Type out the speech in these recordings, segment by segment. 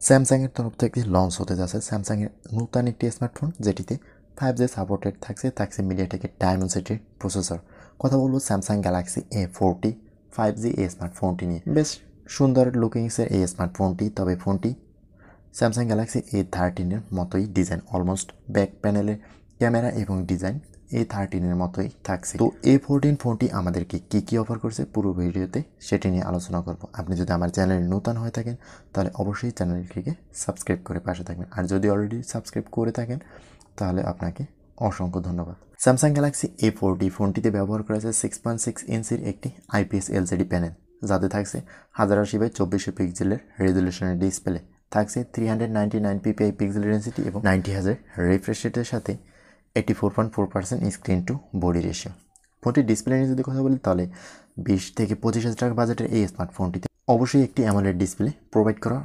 Samsung এর তরফ থেকে লঞ্চ হতে যাচ্ছে স্যামসাং এর নতুন একটি স্মার্টফোন, যেটিতে 5G সাপোর্টেড থাকছে মিডিয়াটেকের ডায়মেনসিটির প্রসেসর। কথা বলবো স্যামসাং গ্যালাক্সি A40 5G এই স্মার্টফোনটি নিয়ে। বেশ সুন্দর লুকিংসের এই স্মার্টফোনটি, তবে ফোনটি স্যামসাং গ্যালাক্সি A13 এর মতোই ডিজাইন, অলমোস্ট ব্যাক প্যানেলের ক্যামেরা এবং ডিজাইন A13 এর মতোই থাকছে। তো A14 ফোনটি আমাদেরকে কী অফার করছে পুরো ভিডিওতে সেটি নিয়ে আলোচনা করব। আপনি যদি আমার চ্যানেলে নতুন হয়ে থাকেন তাহলে অবশ্যই চ্যানেলটিকে সাবস্ক্রাইব করে পাশে থাকবেন, আর যদি অলরেডি সাবস্ক্রাইব করে থাকেন তাহলে আপনাকে অসংখ্য ধন্যবাদ। স্যামসাং গ্যালাক্সি A40 ফোনটিতে ব্যবহার করা হয়েছে 6.6 ইঞ্চির একটি IPS LCD প্যানেল, যাতে থাকছে 1080x2400 পিক্সেলের রেজলিউশনের ডিসপ্লে, থাকছে 399 ppi পিক্সেল ডেন্সিটি এবং 90Hz রিফ্রেশ রেটের সাথে 84.4% স্ক্রিন টু বডি রেশিও। ফোনটির ডিসপ্লে নিয়ে যদি কথা বলি তাহলে 20 থেকে 25,000 টাকা বাজেটের এই স্মার্টফোনটিতে অবশ্যই একটি অ্যামোলেড ডিসপ্লে প্রোভাইড করা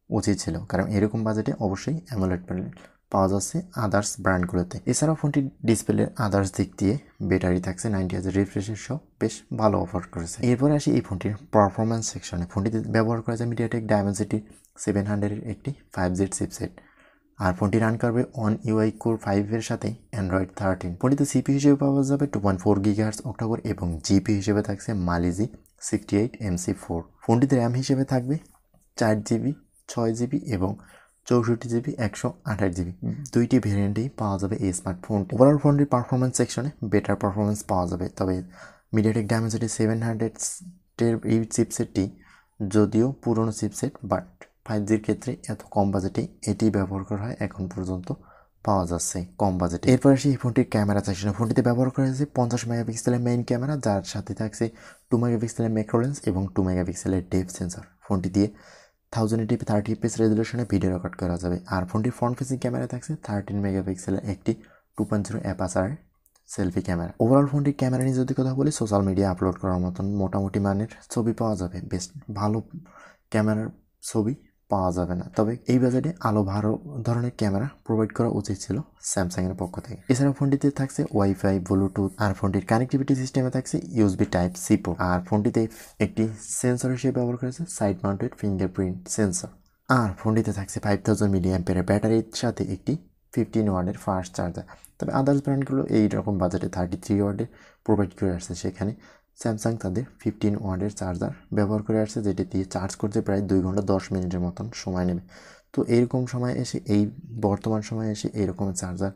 উচিত ছিল, কারণ এরকম বাজেটে অবশ্যই অ্যামোলেড প্যানেল পাওয়া যাচ্ছে আদার্স ব্র্যান্ডগুলোতে। এছাড়াও ফোনটির ডিসপ্লের আদার্স দিক দিয়ে ব্যাটারি থাকছে 90Hz রিফ্রেশের সহ বেশ ভালো অফার করেছে। এরপরে আসি এই ফোনটির পারফরমেন্স সেকশনে। ফোনটিতে ব্যবহার করা যায় মিডিয়াটেক ডায়মেনসিটি 700 এর একটি 5G চিপসেট, আর ফোনটি রান করবে OneUI Core 5 এর সাথে Android 13। ফোনটিতে CPU হিসেবে পাওয়া যাবে 2.4 GHz অক্টাকোর এবং GPU হিসেবে থাকছে Mali-Z 68MC4। ফোনটিতে র্যাম হিসেবে থাকবে 4GB 6GB এবং 64GB 128GB। দুইটি ভেরিয়েন্টেই পাওয়া যাবে এই স্মার্টফোনটি। ওভারঅল ফোনটির পারফরমেন্স সেকশনে বেটার পারফরমেন্স পাওয়া যাবে, তবে মিডিয়াটেক ডায়মেনসিটি 700 এর এই চিপসেটটি যদিও পুরনো চিপসেট, বাট 5Gর ক্ষেত্রে এত কম বাজেটে এটি ব্যবহার করা হয় এখন পর্যন্ত পাওয়া যাচ্ছে কম বাজেটে। এরপর আসি এই ফোনটির ক্যামেরা সেকশনে। ফোনটিতে ব্যবহার করা হয়েছে 50 মেগাপিক্সেলের মেইন ক্যামেরা, যার সাথে থাকছে 2 মেগাপিক্সেলের ম্যাক্রো লেন্স এবং 2 মেগাপিক্সেলের ডেপথ সেন্সর। ফোনটি দিয়ে 1080p 30fps রেজলিউশনে ভিডিও রেকর্ড করা যাবে, আর ফোনটির ফ্রন্ট ফেসিং ক্যামেরা থাকছে 13 মেগাপিক্সেলের একটি 2.0 অ্যাপারচার সেলফি ক্যামেরা। ওভারঅল ফোনটির ক্যামেরা নিয়ে যদি কথা বলি, সোশ্যাল মিডিয়া আপলোড করার মতন মোটামুটি মানের ছবি পাওয়া যাবে, বেশ ভালো ক্যামেরার ছবি পাওয়া যাবে না, তবে এই বাজেটে আলো ভালো ধরনের ক্যামেরা প্রোভাইড করা উচিত ছিল স্যামসাং এর পক্ষ থেকে। এছাড়া ফোনটিতে থাকছে ওয়াইফাই, ব্লুটুথ, আর ফোনটির কানেক্টিভিটি সিস্টেমে থাকছে USB Type-C পোর্ট, আর ফোনটিতে একটি সেন্সর হিসেবে ব্যবহার করেছে সাইড মাউন্টেড ফিঙ্গারপ্রিন্ট সেন্সর, আর ফোনটিতে থাকছে 5000 mAh ব্যাটারির সাথে একটি 15 ওয়াটের ফাস্ট চার্জার। তবে আদার্স ব্র্যান্ডগুলো এই রকম বাজেটে 33 ওয়াটের প্রোভাইড করে আসছে, সেখানে স্যামসাং তাদের 15 ওয়াটের চার্জার ব্যবহার করে আসছে, যেটি দিয়ে চার্জ করতে প্রায় 2 ঘন্টা 10 মিনিটের মতন সময় নেবে। তো এইরকম সময় এসে বর্তমান সময়ে এসে এইরকম চার্জার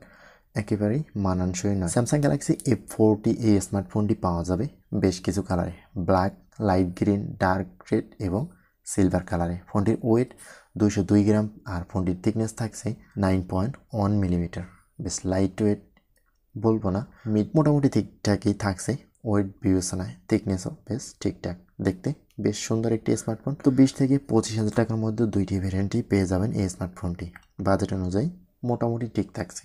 একেবারেই মানানসই নয়। স্যামসাং গ্যালাক্সি A40 এই স্মার্টফোনটি পাওয়া যাবে বেশ কিছু কালারে, black, light green, dark red এবং সিলভার কালারে। ফোনটির ওয়েট 202 গ্রাম, আর ফোনটির থিকনেস থাকছে 9.1 মিলিমিটার। বেশ লাইট ওয়েট বলবো না, মোটামুটি ঠিকঠাকই থাকছে ওয়েট বিবেচনায়। থিকনেসও বেশ ঠিকঠাক, দেখতে বেশ সুন্দর একটি স্মার্টফোন। তো 20 থেকে 25,000 টাকার মধ্যে দুইটি ভেরিয়েন্টই পেয়ে যাবেন এই স্মার্টফোনটি, বাজেট অনুযায়ী মোটামুটি ঠিক থাকছে।